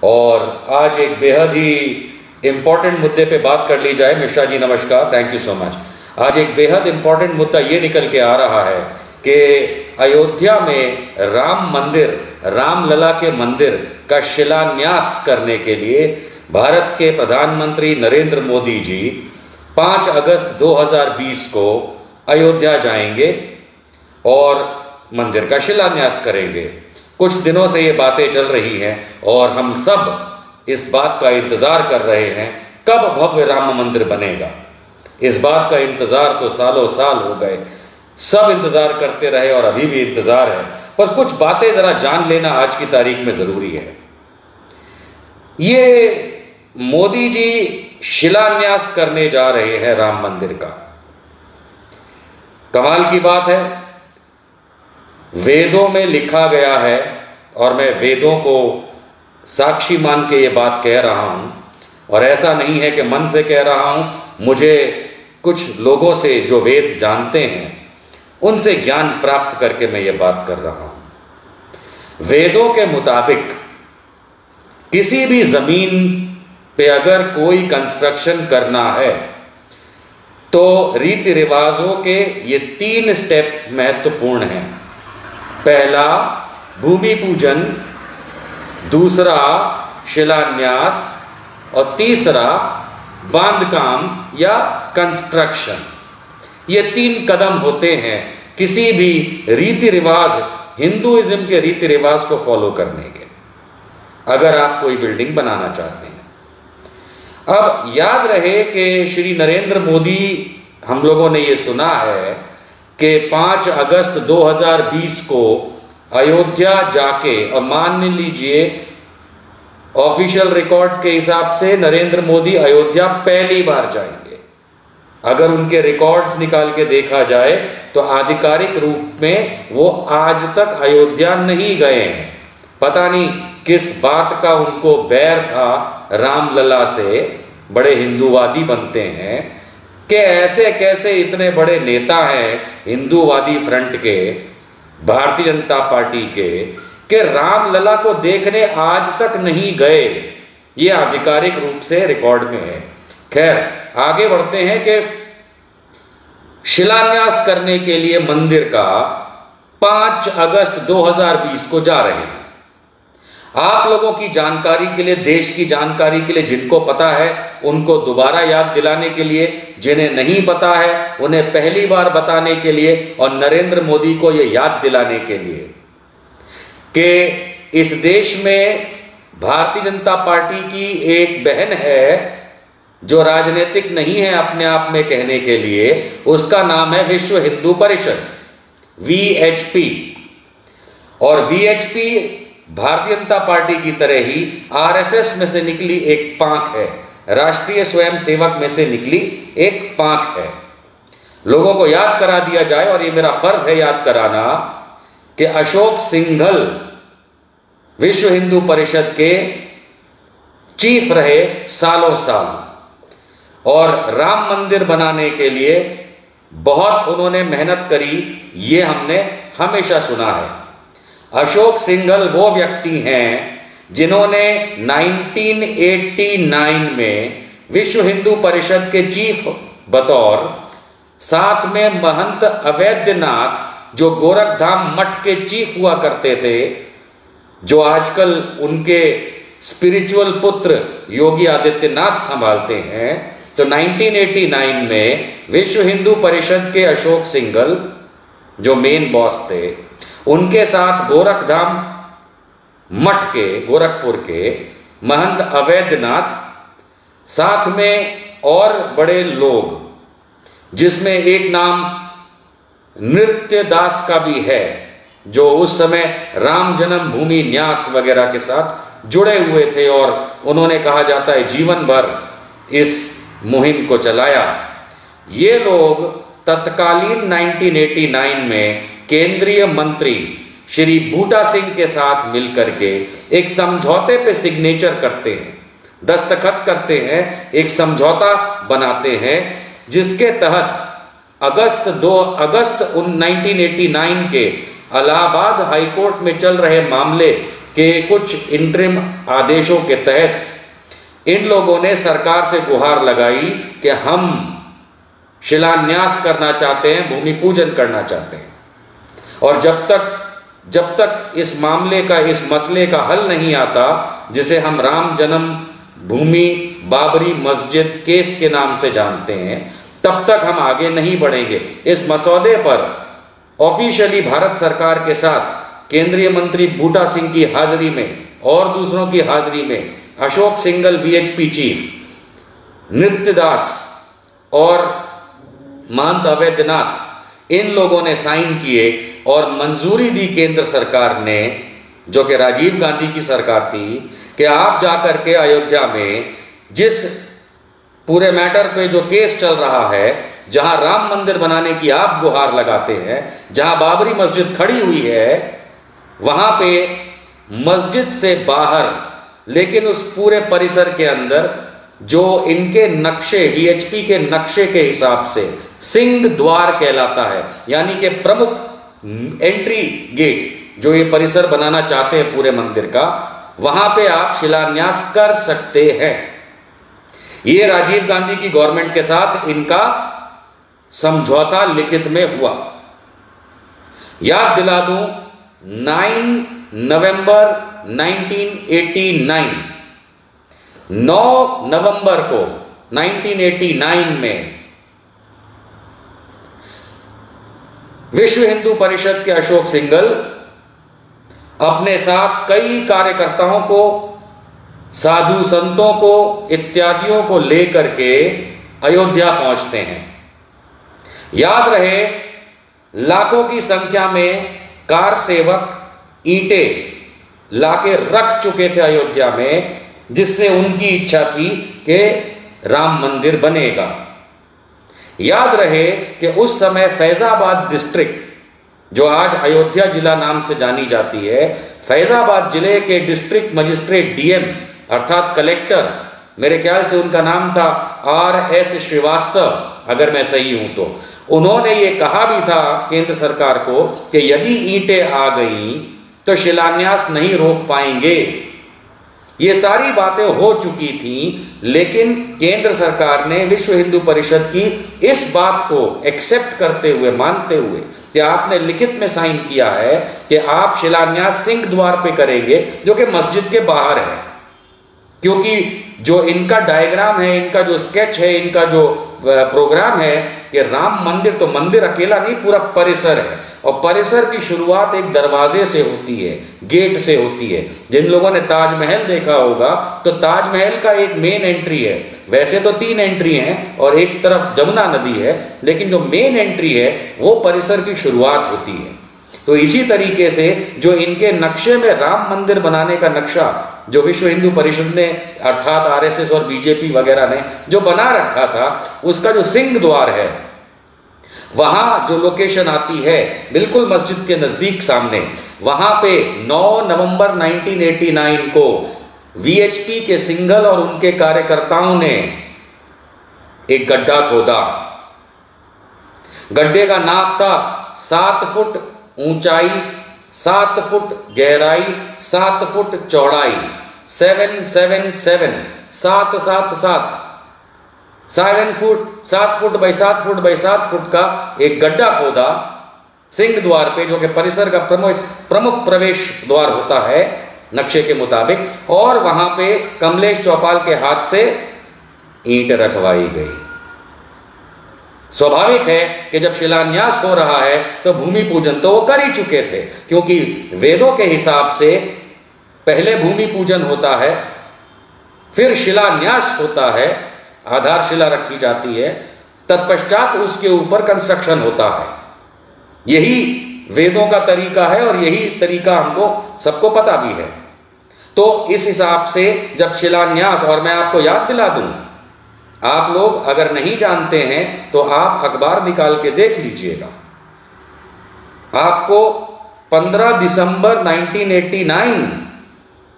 और आज एक बेहद ही इम्पोर्टेंट मुद्दे पे बात कर ली जाए। मिश्रा जी नमस्कार, थैंक यू सो मच। आज एक बेहद इम्पोर्टेंट मुद्दा ये निकल के आ रहा है कि अयोध्या में राम मंदिर, रामलला के मंदिर का शिलान्यास करने के लिए भारत के प्रधानमंत्री नरेंद्र मोदी जी 5 अगस्त 2020 को अयोध्या जाएंगे और मंदिर का शिलान्यास करेंगे। कुछ दिनों से ये बातें चल रही हैं और हम सब इस बात का इंतजार कर रहे हैं कब भव्य राम मंदिर बनेगा। इस बात का इंतजार तो सालों साल हो गए, सब इंतजार करते रहे और अभी भी इंतजार है, पर कुछ बातें जरा जान लेना आज की तारीख में जरूरी है। ये मोदी जी शिलान्यास करने जा रहे हैं राम मंदिर का। कमाल की बात है, वेदों में लिखा गया है और मैं वेदों को साक्षी मान के ये बात कह रहा हूं, और ऐसा नहीं है कि मन से कह रहा हूं, मुझे कुछ लोगों से जो वेद जानते हैं उनसे ज्ञान प्राप्त करके मैं ये बात कर रहा हूं। वेदों के मुताबिक किसी भी जमीन पे अगर कोई कंस्ट्रक्शन करना है तो रीति रिवाजों के ये 3 स्टेप महत्वपूर्ण हैं। पहला भूमि पूजन, दूसरा शिलान्यास और तीसरा बांधकाम या कंस्ट्रक्शन। ये 3 कदम होते हैं किसी भी रीति रिवाज, हिंदुइज्म के रीति रिवाज को फॉलो करने के, अगर आप कोई बिल्डिंग बनाना चाहते हैं। अब याद रहे कि श्री नरेंद्र मोदी, हम लोगों ने ये सुना है कि 5 अगस्त 2020 को अयोध्या जाके, और मान लीजिए ऑफिशियल रिकॉर्ड्स के हिसाब से नरेंद्र मोदी अयोध्या पहली बार जाएंगे। अगर उनके रिकॉर्ड्स निकाल के देखा जाए तो आधिकारिक रूप में वो आज तक अयोध्या नहीं गए हैं। पता नहीं किस बात का उनको बैर था रामलला से। बड़े हिंदूवादी बनते हैं कि ऐसे कैसे इतने बड़े नेता हैं हिंदूवादी फ्रंट के, भारतीय जनता पार्टी के, कि रामलला को देखने आज तक नहीं गए। ये आधिकारिक रूप से रिकॉर्ड में है। खैर आगे बढ़ते हैं कि शिलान्यास करने के लिए मंदिर का 5 अगस्त 2020 को जा रहे हैं। आप लोगों की जानकारी के लिए, देश की जानकारी के लिए, जिनको पता है उनको दोबारा याद दिलाने के लिए, जिन्हें नहीं पता है उन्हें पहली बार बताने के लिए, और नरेंद्र मोदी को यह याद दिलाने के लिए कि इस देश में भारतीय जनता पार्टी की एक बहन है जो राजनीतिक नहीं है अपने आप में कहने के लिए। उसका नाम है विश्व हिंदू परिषद, VHP। और VHP भारतीय जनता पार्टी की तरह ही RSS में से निकली एक पांख है, राष्ट्रीय स्वयं सेवक में से निकली एक पांख है। लोगों को याद करा दिया जाए, और ये मेरा फर्ज है याद कराना, कि अशोक सिंघल विश्व हिंदू परिषद के चीफ रहे सालों साल, और राम मंदिर बनाने के लिए बहुत उन्होंने मेहनत करी, ये हमने हमेशा सुना है। अशोक सिंघल वो व्यक्ति हैं जिन्होंने 1989 में विश्व हिंदू परिषद के चीफ बतौर, साथ में महंत अवैधनाथ जो गोरखधाम मठ के चीफ हुआ करते थे, जो आजकल उनके स्पिरिचुअल पुत्र योगी आदित्यनाथ संभालते हैं, तो 1989 में विश्व हिंदू परिषद के अशोक सिंघल जो मेन बॉस थे, उनके साथ गोरखधाम मठ के, गोरखपुर के महंत अवैधनाथ, साथ में और बड़े लोग, जिसमें एक नाम नृत्य दास का भी है, जो उस समय राम जन्मभूमि न्यास वगैरह के साथ जुड़े हुए थे, और उन्होंने कहा जाता है जीवन भर इस मुहिम को चलाया। ये लोग तत्कालीन 1989 में केंद्रीय मंत्री श्री बूटा सिंह के साथ मिलकर के एक समझौते पे सिग्नेचर करते हैं, दस्तखत करते हैं, एक समझौता बनाते हैं, जिसके तहत अगस्त 1989 के इलाहाबाद हाईकोर्ट में चल रहे मामले कि कुछ इंटरिम आदेशों के तहत इन लोगों ने सरकार से गुहार लगाई कि हम शिलान्यास करना चाहते हैं, भूमि पूजन करना चाहते हैं, और जब तक इस मामले का, इस मसले का हल नहीं आता, जिसे हम राम जन्म भूमि बाबरी मस्जिद केस के नाम से जानते हैं, तब तक हम आगे नहीं बढ़ेंगे। इस मसौदे पर ऑफिशियली भारत सरकार के साथ केंद्रीय मंत्री बूटा सिंह की हाजिरी में और दूसरों की हाजिरी में अशोक सिंघल वीएचपी चीफ, नृत्य दास और महंत अवैधनाथ, इन लोगों ने साइन किए और मंजूरी दी केंद्र सरकार ने, जो कि राजीव गांधी की सरकार थी, कि आप जाकर के अयोध्या में जिस पूरे मैटर पे जो केस चल रहा है, जहां राम मंदिर बनाने की आप गुहार लगाते हैं, जहां बाबरी मस्जिद खड़ी हुई है, वहां पे मस्जिद से बाहर, लेकिन उस पूरे परिसर के अंदर जो इनके नक्शे, वीएचपी के नक्शे के हिसाब से सिंह द्वार कहलाता है, यानी कि प्रमुख एंट्री गेट जो ये परिसर बनाना चाहते हैं पूरे मंदिर का, वहां पे आप शिलान्यास कर सकते हैं। ये राजीव गांधी की गवर्नमेंट के साथ इनका समझौता लिखित में हुआ। याद दिला दूं, 9 नवंबर 1989, 9 नवंबर को 1989 में विश्व हिंदू परिषद के अशोक सिंघल अपने साथ कई कार्यकर्ताओं को, साधु संतों को, इत्यादियों को लेकर के अयोध्या पहुंचते हैं। याद रहे, लाखों की संख्या में कार सेवक ईंटें लाके रख चुके थे अयोध्या में, जिससे उनकी इच्छा थी कि राम मंदिर बनेगा। याद रहे कि उस समय फैजाबाद डिस्ट्रिक्ट, जो आज अयोध्या जिला नाम से जानी जाती है, फैजाबाद जिले के डिस्ट्रिक्ट मजिस्ट्रेट डीएम अर्थात कलेक्टर, मेरे ख्याल से उनका नाम था RS श्रीवास्तव, अगर मैं सही हूं तो, उन्होंने ये कहा भी था केंद्र सरकार को कि यदि ईंटें आ गई तो शिलान्यास नहीं रोक पाएंगे। ये सारी बातें हो चुकी थी, लेकिन केंद्र सरकार ने विश्व हिंदू परिषद की इस बात को एक्सेप्ट करते हुए, मानते हुए कि आपने लिखित में साइन किया है कि आप शिलान्यास सिंह द्वार पे करेंगे, जो कि मस्जिद के बाहर है, क्योंकि जो इनका डायग्राम है, इनका जो स्केच है, इनका जो प्रोग्राम है कि राम मंदिर, तो मंदिर अकेला नहीं, पूरा परिसर है, और परिसर की शुरुआत एक दरवाजे से होती है, गेट से होती है। जिन लोगों ने ताजमहल देखा होगा, तो ताजमहल का एक मेन एंट्री है, वैसे तो 3 एंट्री हैं और एक तरफ जमुना नदी है, लेकिन जो मेन एंट्री है वो परिसर की शुरुआत होती है। तो इसी तरीके से जो इनके नक्शे में राम मंदिर बनाने का नक्शा, जो विश्व हिंदू परिषद ने अर्थात RSS और बीजेपी वगैरह ने जो बना रखा था, उसका जो सिंह द्वार है, वहां जो लोकेशन आती है बिल्कुल मस्जिद के नजदीक सामने, वहां पे 9 नवंबर 1989 को वीएचपी के सिंघल और उनके कार्यकर्ताओं ने एक गड्ढा खोदा। गड्ढे का नाप था 7 फुट ऊंचाई, 7 फुट गहराई, 7 फुट चौड़ाई, 777 777 7 foot 7 foot by 7 foot by 7 foot का एक गड्ढा खोदा सिंह द्वार पे, जो कि परिसर का प्रमुख प्रवेश द्वार होता है नक्शे के मुताबिक, और वहां पे कमलेश चौपाल के हाथ से ईंट रखवाई गई। स्वाभाविक है कि जब शिलान्यास हो रहा है तो भूमि पूजन तो वो कर ही चुके थे, क्योंकि वेदों के हिसाब से पहले भूमि पूजन होता है, फिर शिलान्यास होता है, आधारशिला रखी जाती है, तत्पश्चात उसके ऊपर कंस्ट्रक्शन होता है। यही वेदों का तरीका है और यही तरीका हमको सबको पता भी है। तो इस हिसाब से जब शिलान्यास, और मैं आपको याद दिला दूं, आप लोग अगर नहीं जानते हैं तो आप अखबार निकाल के देख लीजिएगा, आपको 15 दिसंबर 1989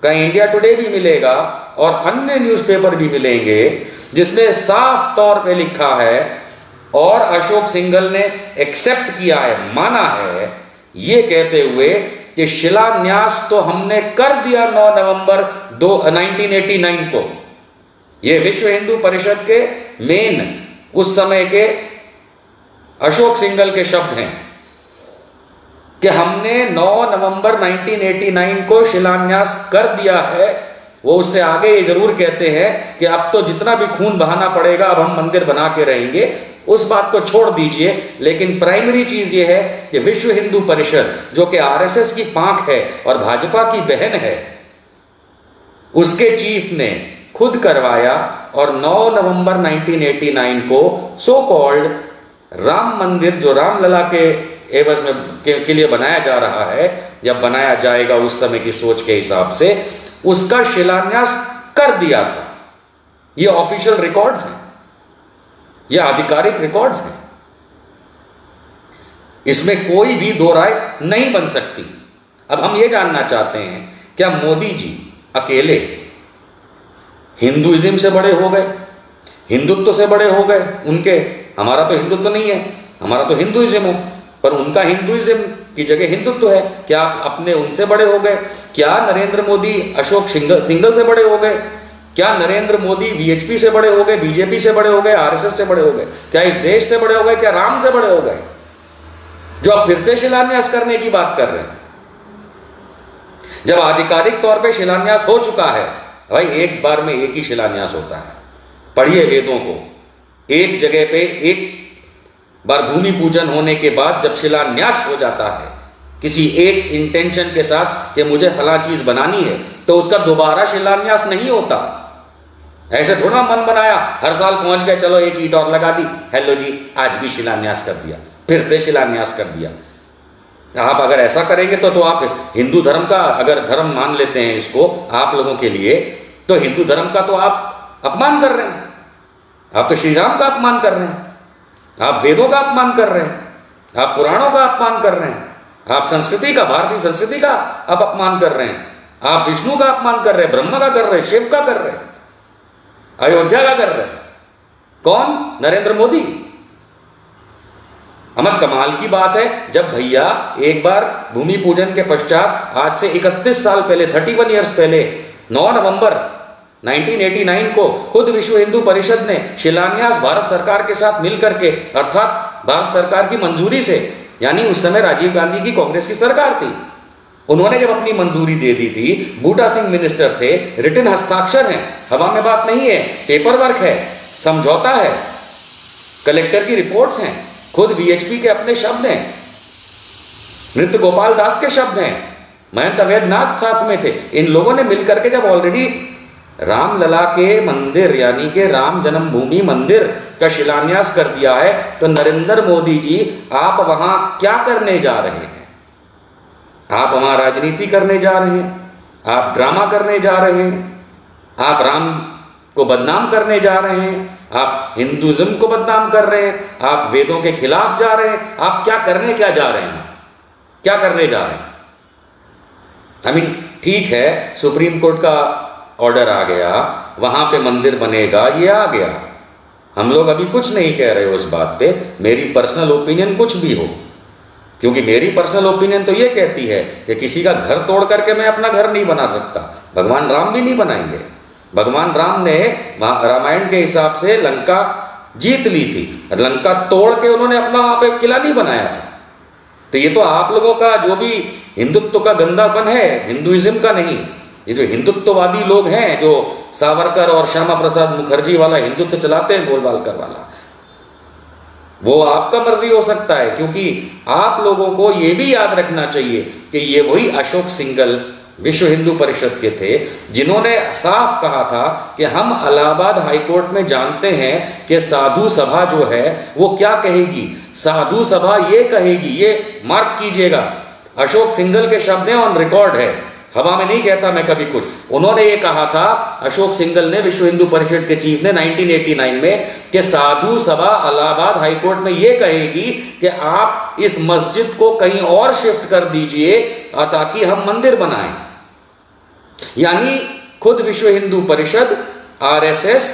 का इंडिया टुडे भी मिलेगा और अन्य न्यूज़पेपर भी मिलेंगे, जिसमें साफ तौर पे लिखा है और अशोक सिंघल ने एक्सेप्ट किया है, माना है, ये कहते हुए कि शिलान्यास तो हमने कर दिया 9 नवंबर 1989 को। ये विश्व हिंदू परिषद के मेन उस समय के अशोक सिंघल के शब्द हैं कि हमने 9 नवंबर 1989 को शिलान्यास कर दिया है। वो उससे आगे ये जरूर कहते हैं कि अब तो जितना भी खून बहाना पड़ेगा अब हम मंदिर बना के रहेंगे, उस बात को छोड़ दीजिए। लेकिन प्राइमरी चीज ये है कि विश्व हिंदू परिषद जो कि आरएसएस की पांख है और भाजपा की बहन है, उसके चीफ ने खुद करवाया और 9 नवंबर 1989 को सो कॉल्ड राम मंदिर जो रामलला के एवज में के लिए बनाया जा रहा है, जब बनाया जाएगा उस समय की सोच के हिसाब से, उसका शिलान्यास कर दिया था। ये ऑफिशियल रिकॉर्ड्स हैं, ये आधिकारिक रिकॉर्ड्स हैं, इसमें कोई भी दो राय नहीं बन सकती। अब हम ये जानना चाहते हैं, क्या मोदी जी अकेले हिंदुइज्म से बड़े हो गए, हिंदुत्व से बड़े हो गए उनके? हमारा तो हिंदुत्व नहीं है, हमारा तो हिंदुइज्म है, पर उनका हिंदुइज्म की जगह हिंदुत्व है। क्या अपने उनसे बड़े हो गए? क्या नरेंद्र मोदी अशोक सिंघल से बड़े हो गए? क्या नरेंद्र मोदी वीएचपी से बड़े हो गए, बीजेपी से बड़े हो गए, आरएसएस से बड़े हो गए? क्या इस देश से बड़े हो गए? क्या राम से बड़े हो गए, जो अब फिर से शिलान्यास करने की बात कर रहे हैं? जब आधिकारिक तौर पे शिलान्यास हो चुका है, भाई एक बार में एक ही शिलान्यास होता है। पढ़िए वेदों को, एक जगह पे एक बार भूमि पूजन होने के बाद जब शिलान्यास हो जाता है किसी एक इंटेंशन के साथ कि मुझे फला चीज बनानी है, तो उसका दोबारा शिलान्यास नहीं होता। ऐसे थोड़ा मन बनाया, हर साल पहुंच गए, चलो एक ईंट और लगा दी, हेलो जी आज भी शिलान्यास कर दिया, फिर से शिलान्यास कर दिया। आप अगर ऐसा करेंगे तो आप हिंदू धर्म का, अगर धर्म मान लेते हैं इसको आप लोगों के लिए, तो हिंदू धर्म का तो आप अपमान कर रहे हैं। आप तो श्री राम का अपमान कर रहे हैं, आप वेदों का अपमान कर रहे हैं, आप पुराणों का अपमान कर रहे हैं, आप संस्कृति का, भारतीय संस्कृति का आप अपमान कर रहे हैं, आप विष्णु का अपमान कर रहे हैं, ब्रह्मा का कर रहे हैं, शिव का कर रहे हैं, अयोध्या का कर रहे हैं। कौन? नरेंद्र मोदी। अमर कमाल की बात है, जब भैया एक बार भूमि पूजन के पश्चात आज से 31 साल पहले, 31 ईयर्स पहले, 9 नवंबर 1989 को खुद विश्व हिंदू परिषद ने शिलान्यास भारत सरकार के साथ मिलकर के, अर्थात भारत सरकार की मंजूरी से, यानी उस समय राजीव गांधी की कांग्रेस की सरकार थी, उन्होंने जब अपनी मंजूरी दे दी थी, बूटा सिंह मिनिस्टर थे, रिटन हस्ताक्षर है, हवा में बात नहीं है, पेपर वर्क है, समझौता है, कलेक्टर की रिपोर्ट्स हैं, खुद वीएचपी के अपने शब्द हैं, नृत्य गोपाल दास के शब्द हैं, महंत अवैधनाथ साथ में थे। इन लोगों ने मिलकर के जब ऑलरेडी रामलला के मंदिर यानी कि राम जन्मभूमि मंदिर का शिलान्यास कर दिया है, तो नरेंद्र मोदी जी आप वहां क्या करने जा रहे हैं? आप वहां राजनीति करने जा रहे हैं, आप ड्रामा करने जा रहे हैं, आप राम को बदनाम करने जा रहे हैं, आप हिंदुइज्म को बदनाम कर रहे हैं, आप वेदों के खिलाफ जा रहे हैं। आप क्या करने क्या जा रहे हैं? क्या करने जा रहे हैं? आई मीन ठीक है, सुप्रीम कोर्ट का ऑर्डर आ गया, वहां पे मंदिर बनेगा, ये आ गया, हम लोग अभी कुछ नहीं कह रहे उस बात पे। मेरी पर्सनल ओपिनियन कुछ भी हो, क्योंकि मेरी पर्सनल ओपिनियन तो ये कहती है कि किसी का घर तोड़ करके मैं अपना घर नहीं बना सकता। भगवान राम भी नहीं बनाएंगे। भगवान राम ने रामायण के हिसाब से लंका जीत ली थी, लंका तोड़ के उन्होंने अपना वहां पे किला नहीं बनाया था। तो ये तो आप लोगों का जो भी हिंदुत्व का गंदापन है, हिंदुइज्म का नहीं। ये जो हिंदुत्ववादी लोग हैं, जो सावरकर और श्यामा प्रसाद मुखर्जी वाला हिंदुत्व चलाते हैं, गोलवालकर वाला, वो आपका मर्जी हो सकता है, क्योंकि आप लोगों को ये भी याद रखना चाहिए कि ये वही अशोक सिंघल विश्व हिंदू परिषद के थे जिन्होंने साफ कहा था कि हम इलाहाबाद हाईकोर्ट में जानते हैं कि साधु सभा जो है वो क्या कहेगी। साधु सभा ये कहेगी, ये मार्क कीजिएगा, अशोक सिंघल के शब्द हैं, ऑन रिकॉर्ड है, हवा में नहीं कहता मैं कभी कुछ। उन्होंने ये कहा था, अशोक सिंघल ने, विश्व हिंदू परिषद के चीफ ने 1989 में, कि साधु सभा इलाहाबाद हाईकोर्ट में ये कहेगी कि आप इस मस्जिद को कहीं और शिफ्ट कर दीजिए ताकि हम मंदिर बनाएं। यानी खुद विश्व हिंदू परिषद, आरएसएस,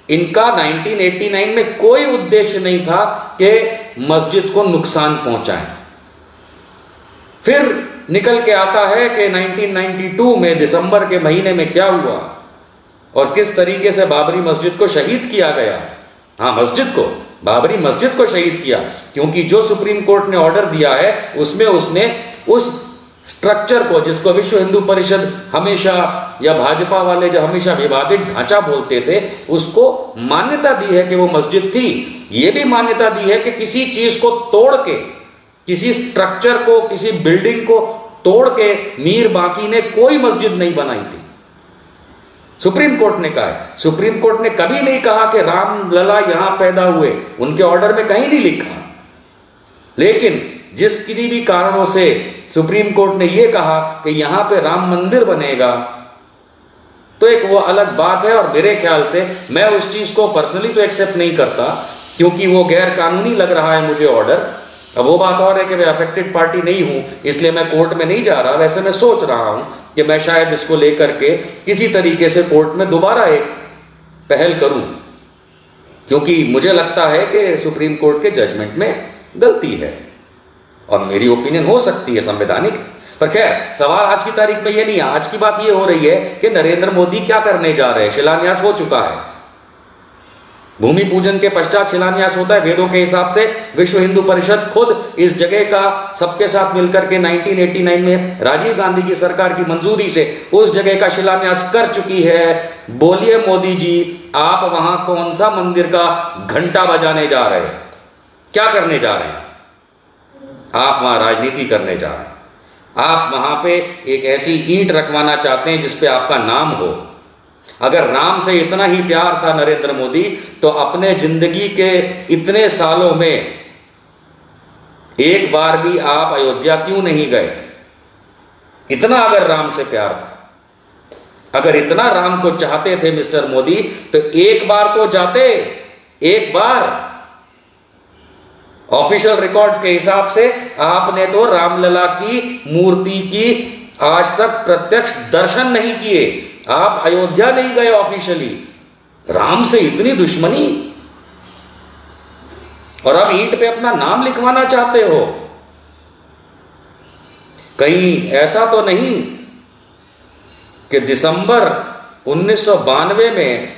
इनका 1989 में कोई उद्देश्य नहीं था कि मस्जिद को नुकसान पहुंचाएं। फिर निकल के आता है कि 1992 में दिसंबर के महीने में क्या हुआ और किस तरीके से बाबरी मस्जिद को शहीद किया गया। हाँ, मस्जिद को, बाबरी मस्जिद को शहीद किया, क्योंकि जो सुप्रीम कोर्ट ने ऑर्डर दिया है उसमें उसने उस स्ट्रक्चर को, जिसको विश्व हिंदू परिषद हमेशा या भाजपा वाले जो हमेशा विवादित ढांचा बोलते थे, उसको मान्यता दी है कि वो मस्जिद थी। ये भी मान्यता दी है कि किसी चीज को तोड़ के, किसी स्ट्रक्चर को, किसी बिल्डिंग को तोड़ के मीर बाकी ने कोई मस्जिद नहीं बनाई थी। सुप्रीम कोर्ट ने कहा है। सुप्रीम कोर्ट ने कभी नहीं कहा कि रामलला यहां पैदा हुए, उनके ऑर्डर में कहीं नहीं लिखा। लेकिन जिस किसी भी कारणों से सुप्रीम कोर्ट ने यह कहा कि यहां पे राम मंदिर बनेगा, तो एक वो अलग बात है। और मेरे ख्याल से मैं उस चीज को पर्सनली तो एक्सेप्ट नहीं करता, क्योंकि वो गैर कानूनी लग रहा है मुझे ऑर्डर। अब वो बात और है कि मैं अफेक्टेड पार्टी नहीं हूं, इसलिए मैं कोर्ट में नहीं जा रहा। वैसे मैं सोच रहा हूं कि मैं शायद इसको लेकर के किसी तरीके से कोर्ट में दोबारा एक पहल करूं, क्योंकि मुझे लगता है कि सुप्रीम कोर्ट के जजमेंट में गलती है और मेरी ओपिनियन हो सकती है संवैधानिक। पर खैर, सवाल आज की तारीख में ये नहीं है। आज की बात ये हो रही है कि नरेंद्र मोदी क्या करने जा रहे हैं। शिलान्यास हो चुका है, भूमि पूजन के पश्चात शिलान्यास होता है। वेदों के हिसाब से विश्व हिंदू परिषद खुद इस जगह का सबके साथ मिलकर के 1989 में राजीव गांधी की सरकार की मंजूरी से उस जगह का शिलान्यास कर चुकी है। बोलिए मोदी जी, आप वहां कौन सा मंदिर का घंटा बजाने जा रहे हैं? क्या करने जा रहे हैं? आप वहां राजनीति करने जा रहे हैं। आप वहां पे एक ऐसी ईंट रखवाना चाहते हैं जिसपे आपका नाम हो। अगर राम से इतना ही प्यार था नरेंद्र मोदी, तो अपने जिंदगी के इतने सालों में एक बार भी आप अयोध्या क्यों नहीं गए? इतना अगर राम से प्यार था, अगर इतना राम को चाहते थे मिस्टर मोदी, तो एक बार तो जाते। एक बार ऑफिशियल रिकॉर्ड्स के हिसाब से आपने तो रामलला की मूर्ति की आज तक प्रत्यक्ष दर्शन नहीं किए। आप अयोध्या नहीं गए ऑफिशियली। राम से इतनी दुश्मनी, और अब ईंट पे अपना नाम लिखवाना चाहते हो। कहीं ऐसा तो नहीं कि दिसंबर 1992 में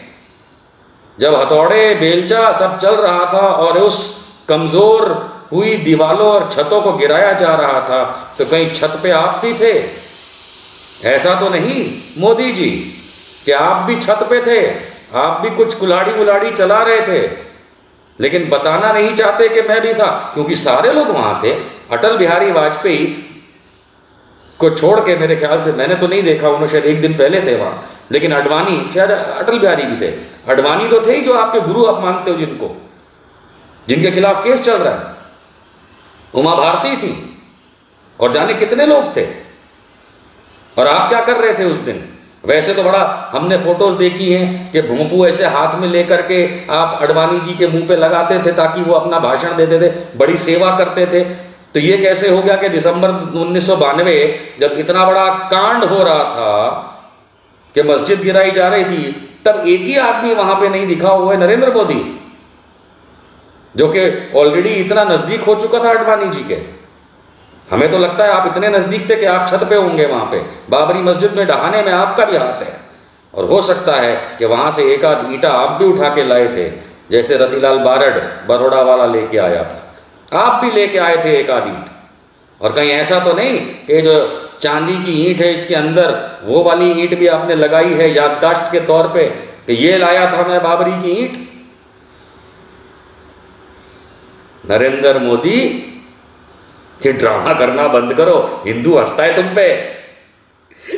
जब हथौड़े बेलचा सब चल रहा था और उस कमजोर हुई दीवारों और छतों को गिराया जा रहा था, तो कहीं छत पे आप भी थे? ऐसा तो नहीं मोदी जी कि आप भी छत पे थे, आप भी कुछ कुल्हाड़ी उलाड़ी चला रहे थे, लेकिन बताना नहीं चाहते कि मैं भी था, क्योंकि सारे लोग वहां थे। अटल बिहारी वाजपेयी को छोड़ के, मेरे ख्याल से मैंने तो नहीं देखा, उन्होंने शायद एक दिन पहले थे वहां, लेकिन अडवाणी, शायद अटल बिहारी भी थे। अडवाणी तो थे ही, जो आपके गुरु आप मानते हो, जिनके खिलाफ केस चल रहा है। उमा भारती थी, और जाने कितने लोग थे। और आप क्या कर रहे थे उस दिन? वैसे तो बड़ा हमने फोटोज देखी हैं कि भोंपू ऐसे हाथ में लेकर के आप अडवाणी जी के मुंह पे लगाते थे ताकि वो अपना भाषण देते थे, बड़ी सेवा करते थे। तो ये कैसे हो गया कि दिसंबर 1992 जब इतना बड़ा कांड हो रहा था कि मस्जिद गिराई जा रही थी, तब एक ही आदमी वहां पे नहीं दिखा हुआ है, नरेंद्र मोदी, जो कि ऑलरेडी इतना नजदीक हो चुका था अडवाणी जी के। हमें तो लगता है आप इतने नजदीक थे कि आप छत पे होंगे वहां पे। बाबरी मस्जिद में ढहाने में आपका भी हाथ है, और हो सकता है कि वहां से एक आध ईंटा आप भी उठा के लाए थे, जैसे रतिलाल बारड़ बरोड़ा वाला लेके आया था, आप भी लेके आए थे एक आध ईंट। और कहीं ऐसा तो नहीं कि जो चांदी की ईंट है इसके अंदर वो वाली ईंट भी आपने लगाई है याददाश्त के तौर पे कि ये लाया था मैं बाबरी की ईंट? नरेंद्र मोदी, ये ड्रामा करना बंद करो। हिंदू हंसता है तुम पे।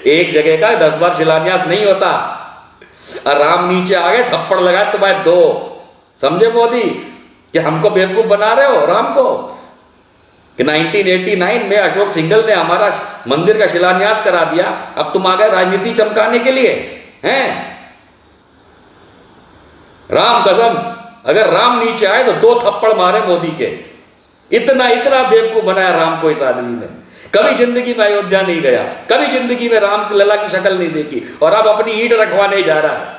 एक जगह का 10 बार शिलान्यास नहीं होता, और राम नीचे आ गए, थप्पड़ लगाए तुम्हारे 2। समझे मोदी कि हमको बेवकूफ बना रहे हो राम को? कि 1989 में अशोक सिंघल ने हमारा मंदिर का शिलान्यास करा दिया, अब तुम आ गए राजनीति चमकाने के लिए हैं? राम कसम, अगर राम नीचे आए तो 2 थप्पड़ मारे मोदी के। इतना बेवकूफ बनाया राम को इस आदमी ने। कभी जिंदगी में अयोध्या नहीं गया, कभी जिंदगी में राम लला की शक्ल नहीं देखी, और अब अपनी ईंट रखवाने जा रहा है।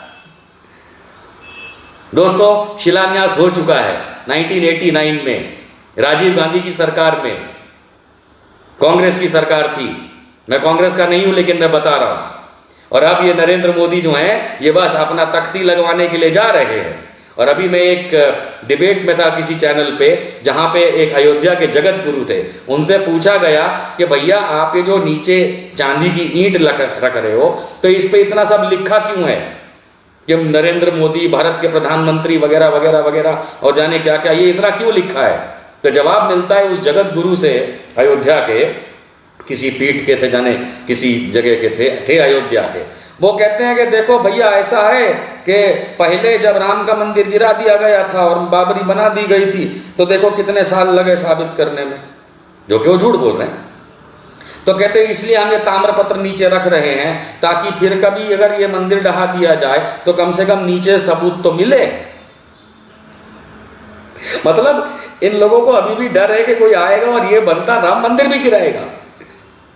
दोस्तों, शिलान्यास हो चुका है 1989 में राजीव गांधी की सरकार में। कांग्रेस की सरकार थी। मैं कांग्रेस का नहीं हूं लेकिन मैं बता रहा हूं। और अब ये नरेंद्र मोदी जो हैं ये बस अपना तख्ती लगवाने के लिए जा रहे हैं। और अभी मैं एक डिबेट में था किसी चैनल पे, जहां पे एक अयोध्या के जगत गुरु थे, उनसे पूछा गया कि भैया आप ये जो नीचे चांदी की ईंट रख रहे हो तो इस पे इतना सब लिखा क्यों है कि नरेंद्र मोदी भारत के प्रधानमंत्री वगैरह वगैरह वगैरह और जाने क्या क्या, ये इतना क्यों लिखा है? तो जवाब मिलता है उस जगत गुरु से, अयोध्या के किसी पीठ के थे, जाने किसी जगह के थे अयोध्या के। वो कहते हैं कि देखो भैया ऐसा है कि पहले जब राम का मंदिर गिरा दिया गया था और बाबरी बना दी गई थी तो देखो कितने साल लगे साबित करने में, जो कि वो झूठ बोल रहे हैं। तो कहते हैं इसलिए हम ये ताम्रपत्र नीचे रख रहे हैं ताकि फिर कभी अगर ये मंदिर ढहा दिया जाए तो कम से कम नीचे सबूत तो मिले। मतलब इन लोगों को अभी भी डर है कि कोई आएगा और ये बनता राम मंदिर भी गिराएगा।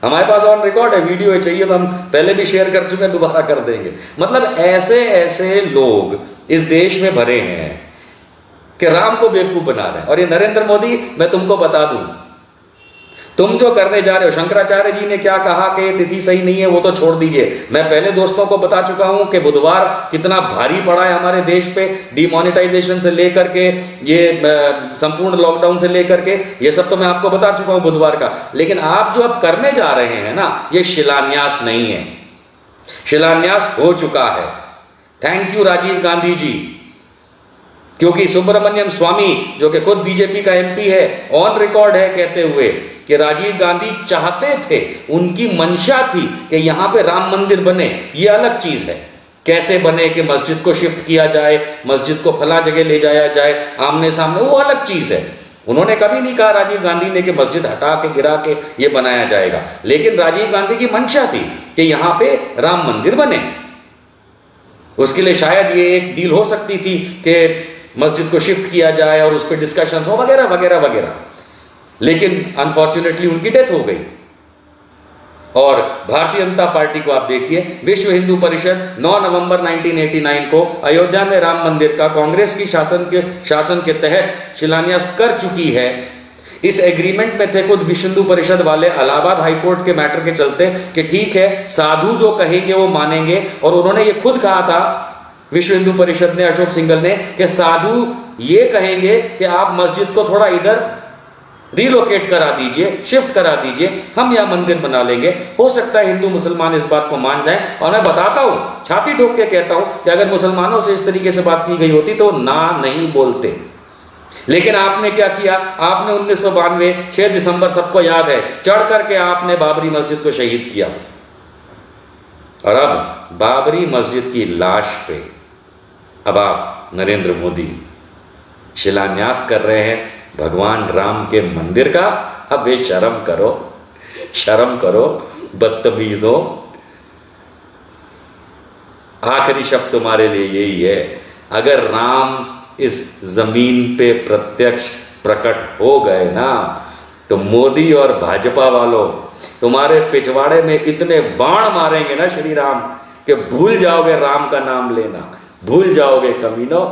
हमारे पास ऑन रिकॉर्ड है, वीडियो है, चाहिए तो हम पहले भी शेयर कर चुके हैं, दोबारा कर देंगे। मतलब ऐसे ऐसे लोग इस देश में भरे हैं कि राम को बेवकूफ बना रहे हैं। और ये नरेंद्र मोदी, मैं तुमको बता दूं, तुम जो करने जा रहे हो, शंकराचार्य जी ने क्या कहा कि तिथि सही नहीं है वो तो छोड़ दीजिए। मैं पहले दोस्तों को बता चुका हूं कि बुधवार कितना भारी पड़ा है हमारे देश पे, डिमोनेटाइजेशन से लेकर के ये संपूर्ण लॉकडाउन से लेकर के, ये सब तो मैं आपको बता चुका हूं बुधवार का। लेकिन आप जो अब करने जा रहे हैं ना, ये शिलान्यास नहीं है, शिलान्यास हो चुका है। थैंक यू राजीव गांधी जी, क्योंकि सुब्रमण्यम स्वामी जो कि खुद बीजेपी का एमपी है, ऑन रिकॉर्ड है कहते हुए कि राजीव गांधी चाहते थे, उनकी मंशा थी कि यहां पे राम मंदिर बने। ये अलग चीज है, कैसे बने कि मस्जिद को शिफ्ट किया जाए, मस्जिद को फला जगह ले जाया जाए आमने सामने, वो अलग चीज है। उन्होंने कभी नहीं कहा राजीव गांधी ने कि मस्जिद हटा के गिरा के ये बनाया जाएगा, लेकिन राजीव गांधी की मंशा थी कि यहां पे राम मंदिर बने। उसके लिए शायद ये एक डील हो सकती थी कि मस्जिद को शिफ्ट किया जाए और उस पर डिस्कशन हो वगैरह वगैरह वगैरह, लेकिन अनफॉर्चुनेटली उनकी डेथ हो गई। और भारतीय जनता पार्टी को आप देखिए, विश्व हिंदू परिषद 9 नवंबर 1989 को अयोध्या में राम मंदिर का कांग्रेस की शासन के तहत शिलान्यास कर चुकी है। इस एग्रीमेंट में थे खुद विश्व हिंदू परिषद वाले, इलाहाबाद हाईकोर्ट के मैटर के चलते कि ठीक है साधु जो कहेंगे वो मानेंगे। और उन्होंने ये खुद कहा था विश्व हिंदू परिषद ने, अशोक सिंघल ने, कि साधु ये कहेंगे कि आप मस्जिद को थोड़ा इधर रिलोकेट करा दीजिए, शिफ्ट करा दीजिए, हम यहां मंदिर बना लेंगे। हो सकता है हिंदू मुसलमान इस बात को मान जाएं। और मैं बताता हूं, छाती ठोक के कहता हूं कि अगर मुसलमानों से इस तरीके से बात की गई होती तो ना नहीं बोलते। लेकिन आपने क्या किया, आपने 1992 6 दिसंबर सबको याद है, चढ़ करके आपने बाबरी मस्जिद को शहीद किया। और अब बाबरी मस्जिद की लाश पे अब आप नरेंद्र मोदी शिलान्यास कर रहे हैं भगवान राम के मंदिर का। अब ये शर्म करो, शर्म करो बदतमीजों। आखिरी शब्द तुम्हारे लिए यही है, अगर राम इस जमीन पे प्रत्यक्ष प्रकट हो गए ना तो मोदी और भाजपा वालों तुम्हारे पिछवाड़े में इतने बाण मारेंगे ना श्री राम कि भूल जाओगे राम का नाम लेना, भूल जाओगे कमीनों।